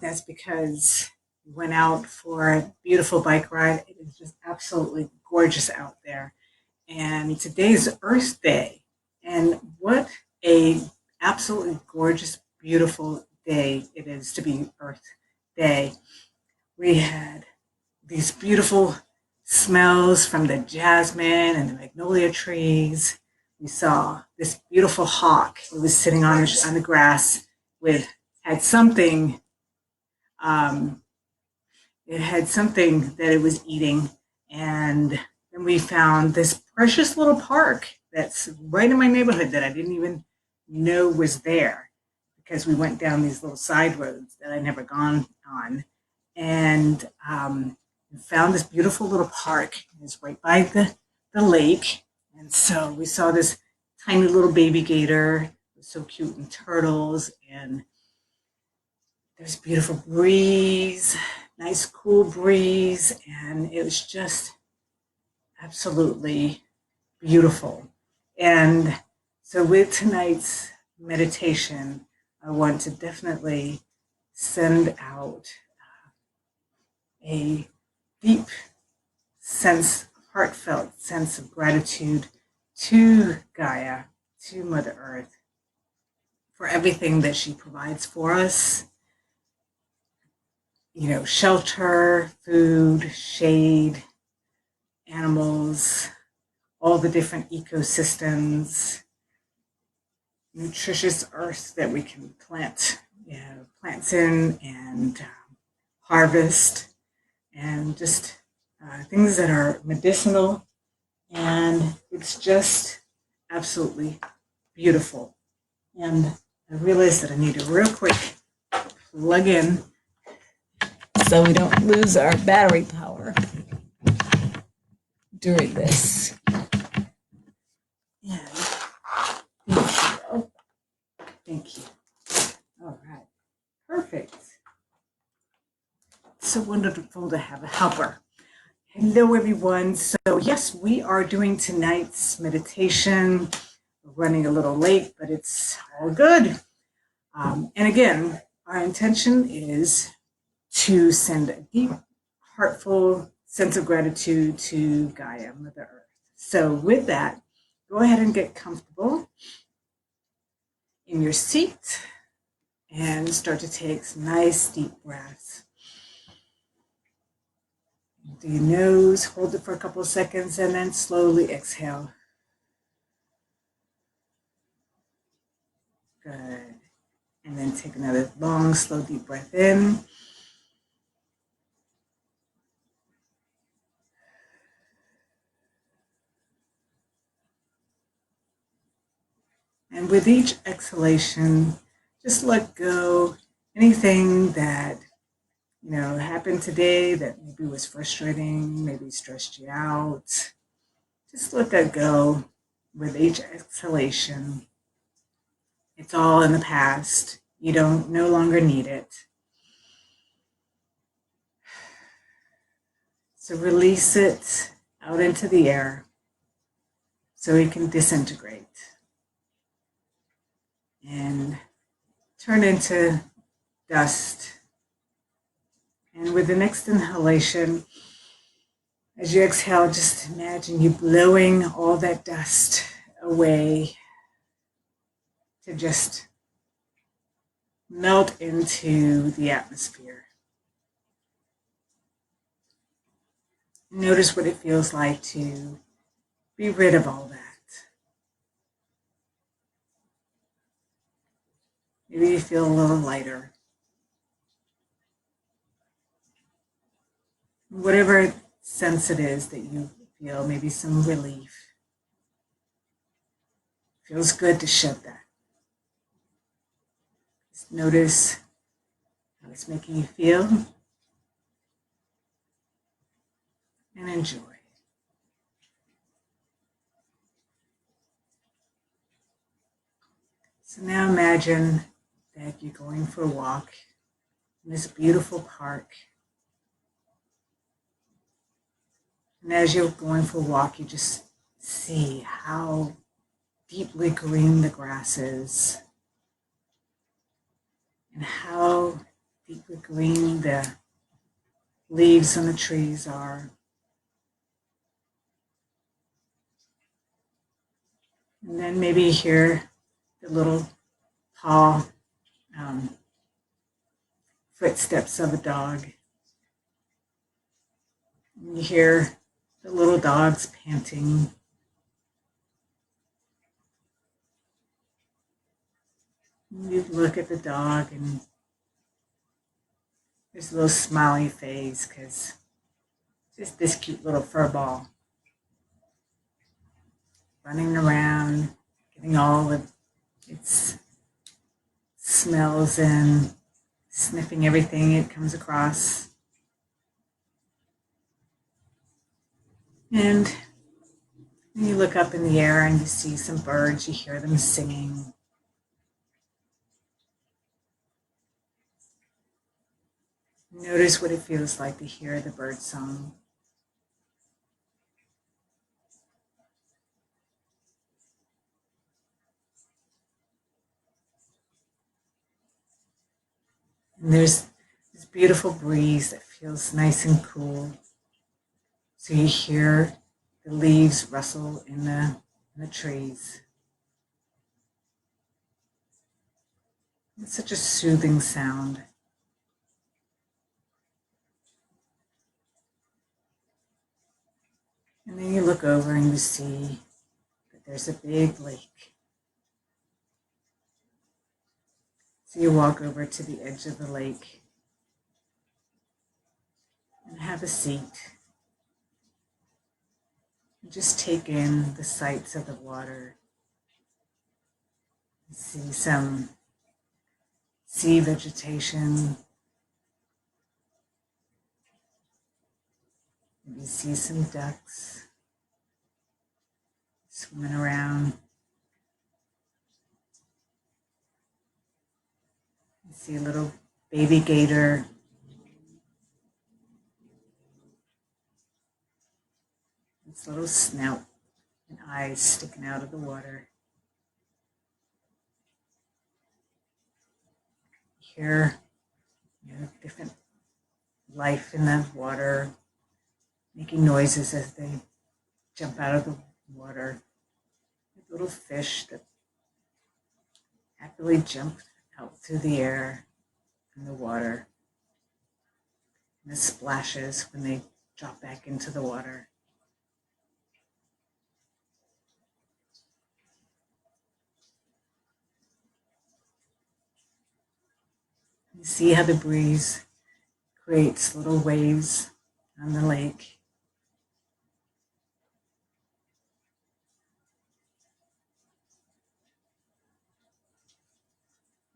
That's because we went out for a beautiful bike ride. It is just absolutely gorgeous out there. And today's Earth Day. And what a absolutely gorgeous, beautiful day it is to be Earth Day. We had these beautiful smells from the jasmine and the magnolia trees. We saw this beautiful hawk. It was sitting on the grass with had something. Um, it had something that it was eating, and then we found this precious little park that's right in my neighborhood that I didn't even know was there because we went down these little side roads that I'd never gone on, and found this beautiful little park. It's right by the lake. And so we saw this tiny little baby gator. It was so cute, and turtles. And there's beautiful breeze, nice cool breeze. And it was just absolutely beautiful. And so with tonight's meditation, I want to definitely send out a deep sense, heartfelt sense of gratitude to Gaia, to Mother Earth, for everything that she provides for us. You know, shelter, food, shade, animals, all the different ecosystems, nutritious earth that we can plant, plants in and harvest, and just things that are medicinal, and it's just absolutely beautiful. And I realized that I need to real quick plug in so we don't lose our battery power during this. Yeah, thank you. Oh, thank you. All right, perfect. It's so wonderful to have a helper. Hello, everyone. So, yes, we are doing tonight's meditation. We're running a little late, but it's all good. And again, our intention is to send a deep, heartful sense of gratitude to Gaia, Mother Earth. So, with that, go ahead and get comfortable in your seat and start to take some nice, deep breaths. Do your nose, hold it for a couple of seconds, and then slowly exhale. Good. And then take another long, slow, deep breath in. And with each exhalation, just let go anything that happened today that maybe was frustrating, maybe stressed you out. Just let that go with each exhalation. It's all in the past. You don't no longer need it. So release it out into the air so it can disintegrate and turn into dust. And with the next inhalation, as you exhale, just imagine you blowing all that dust away to just melt into the atmosphere. Notice what it feels like to be rid of all that. Maybe you feel a little lighter. Whatever sense it is that you feel, maybe some relief. Feels good to shed that. Just notice how it's making you feel and enjoy. So now imagine that you're going for a walk in this beautiful park. And as you're going for a walk, you just see how deeply green the grass is and how deeply green the leaves on the trees are. And then maybe hear the little paw um, footsteps of a dog. And you hear the little dogs panting. And you look at the dog and there's a little smiley face because just this cute little fur ball running around, getting all of its smells in, sniffing everything it comes across. And when you look up in the air and you see some birds, you hear them singing. Notice what it feels like to hear the bird song. And there's this beautiful breeze that feels nice and cool. So you hear the leaves rustle in the trees. It's such a soothing sound. And then you look over and you see that there's a big lake. So you walk over to the edge of the lake and have a seat. And just take in the sights of the water. You see some sea vegetation. You see some ducks swimming around. You see a little baby gator. Its little snout and eyes sticking out of the water. You hear different life in the water making noises as they jump out of the water. Little fish that happily jump out through the air and the water. And the splashes when they drop back into the water. You see how the breeze creates little waves on the lake.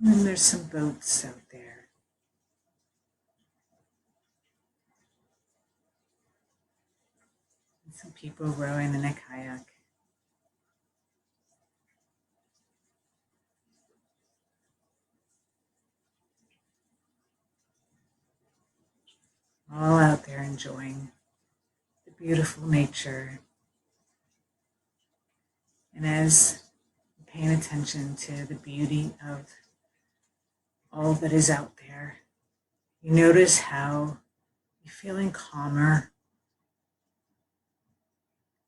And then there's some boats out there. And some people rowing in a kayak. All out there enjoying the beautiful nature. And as you're paying attention to the beauty of all that is out there, you notice how you're feeling calmer,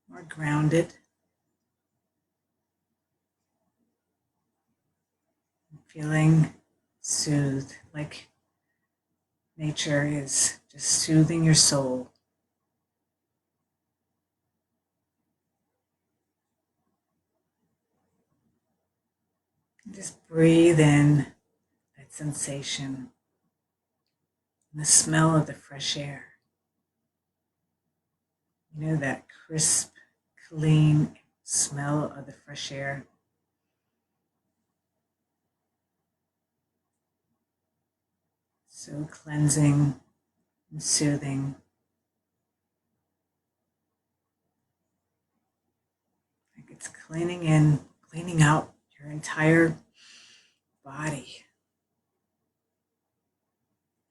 more grounded, feeling soothed, like nature is just soothing your soul. And just breathe in that sensation and the smell of the fresh air. You know, that crisp, clean smell of the fresh air. So cleansing and soothing. Like it's cleaning out your entire body,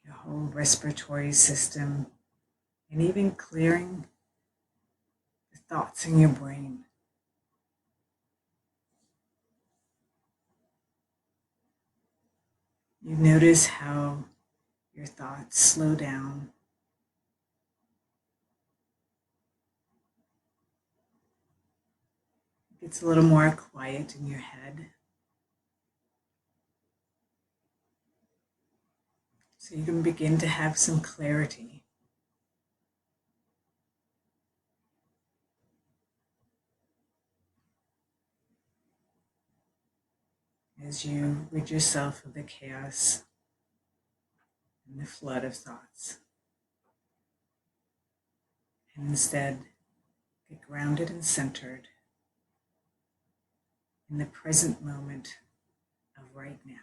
your whole respiratory system, and even clearing the thoughts in your brain. You notice how your thoughts slow down. It gets a little more quiet in your head. So you can begin to have some clarity. As you rid yourself of the chaos and the flood of thoughts. And instead, get grounded and centered in the present moment of right now.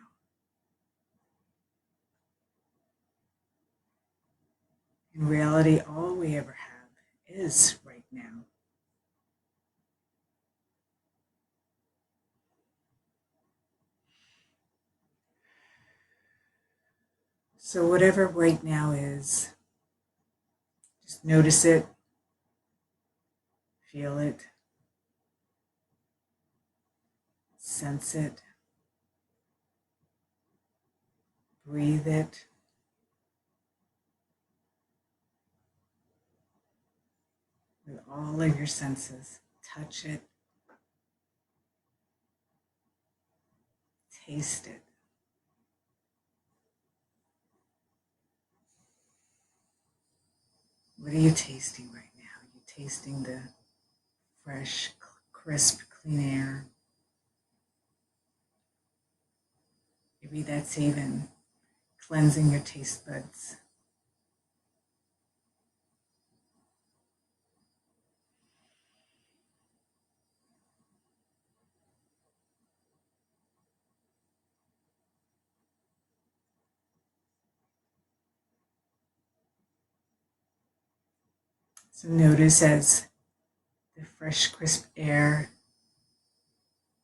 In reality, all we ever have is right now. So whatever right now is, just notice it, feel it, sense it, breathe it. With all of your senses, touch it, taste it. What are you tasting right now? Are you tasting the fresh, crisp, clean air? Maybe that's even cleansing your taste buds. So notice as the fresh, crisp air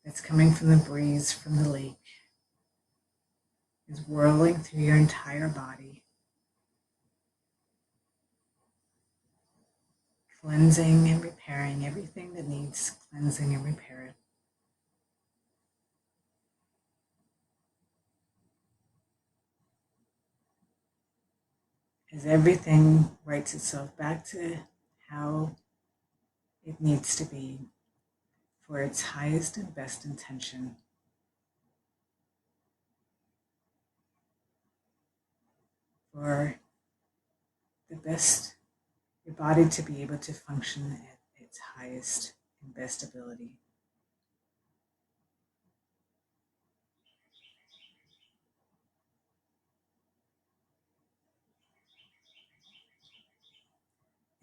that's coming from the breeze from the lake is whirling through your entire body, cleansing and repairing everything that needs cleansing and repair. As everything writes itself back to how it needs to be for its highest and best intention. For the best, your body to be able to function at its highest and best ability.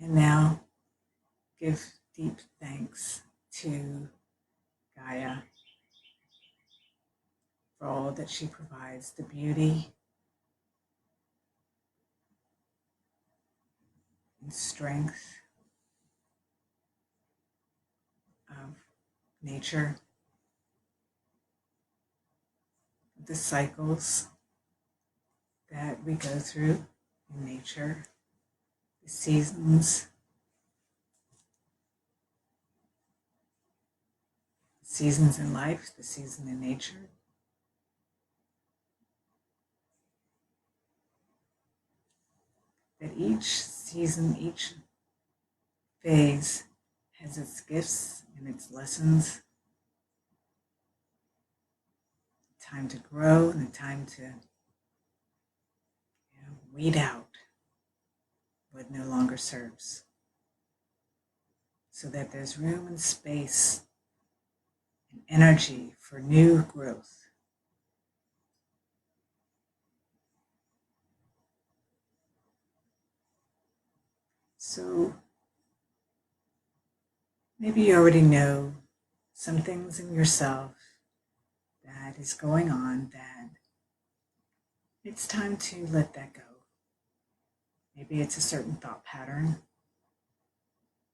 And now give deep thanks to Gaia for all that she provides, the beauty and strength of nature, the cycles that we go through in nature, the seasons in life, the season in nature. That each season, each phase has its gifts and its lessons, time to grow and a time to weed out what no longer serves, so that there's room and space and energy for new growth. So maybe you already know some things in yourself that is going on that it's time to let that go. Maybe it's a certain thought pattern.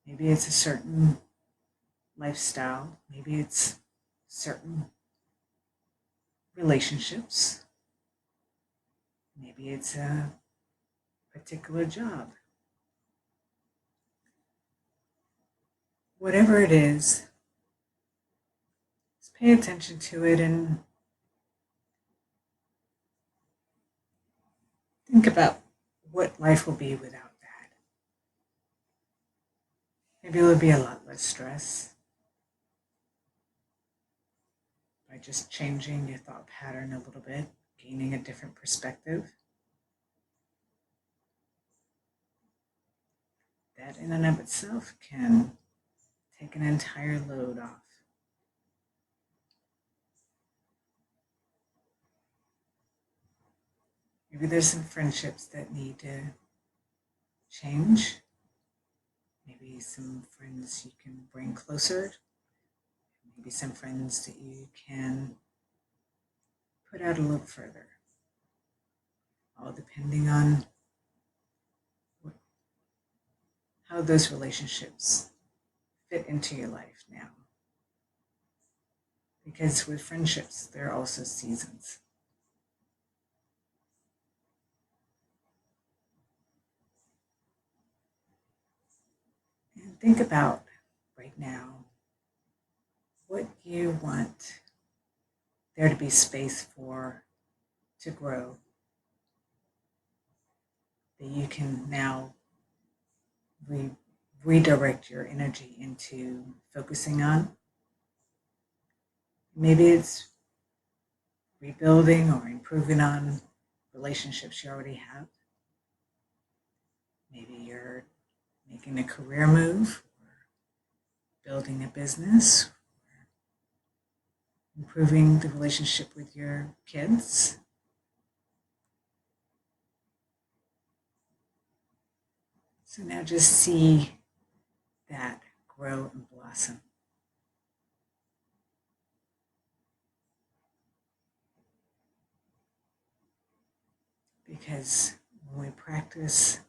Maybe it's a certain lifestyle. Maybe it's certain relationships. Maybe it's a particular job. Whatever it is, just pay attention to it and think about what life will be without that. Maybe it would be a lot less stress by just changing your thought pattern a little bit, gaining a different perspective. That in and of itself can take an entire load off. Maybe there's some friendships that need to change. Maybe some friends you can bring closer. Maybe some friends that you can put out a little further. All depending on how those relationships fit into your life now. Because with friendships, there are also seasons. And think about right now what you want there to be space for to grow, that you can now redirect your energy into focusing on. Maybe it's rebuilding or improving on relationships you already have. Maybe you're making a career move, or building a business, or improving the relationship with your kids. So now just see that grow and blossom. Because when we practice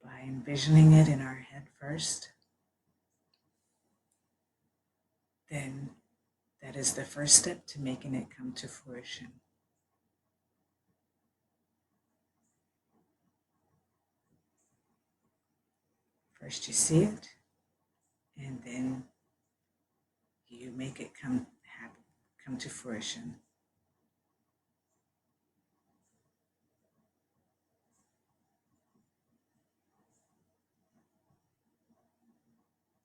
by envisioning it in our head first, then that is the first step to making it come to fruition. First you see it, and then you make it come to fruition.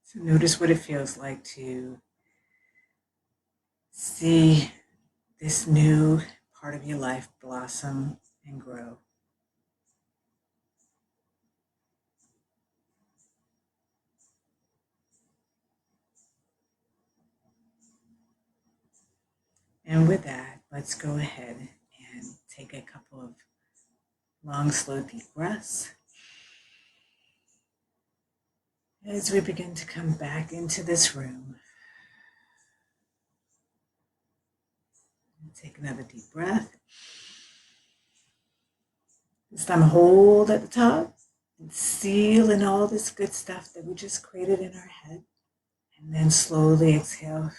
So notice what it feels like to see this new part of your life blossom and grow. And with that, let's go ahead and take a couple of long, slow, deep breaths as we begin to come back into this room. Take another deep breath. This time hold at the top and seal in all this good stuff that we just created in our head. And then slowly exhale.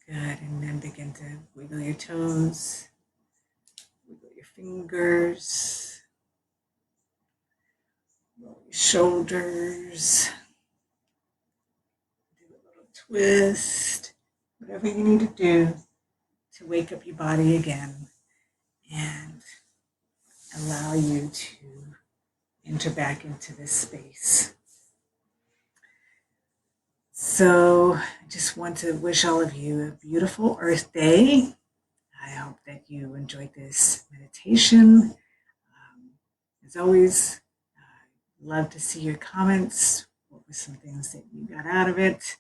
Good, and then begin to wiggle your toes, wiggle your fingers, roll your shoulders, do a little twist, whatever you need to do to wake up your body again and allow you to enter back into this space. So I just want to wish all of you a beautiful Earth Day. I hope that you enjoyed this meditation. As always, love to see your comments. What were some things that you got out of it?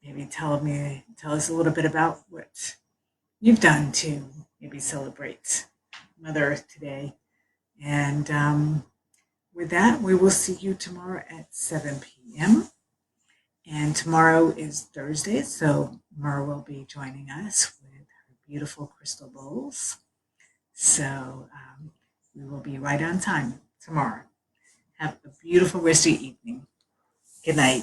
Maybe tell us a little bit about what you've done to maybe celebrate Mother Earth today. And with that, we will see you tomorrow at 7 p.m. And tomorrow is Thursday, so Mer will be joining us with her beautiful crystal bowls. So we will be right on time tomorrow. Have a beautiful rest of your evening. Good night.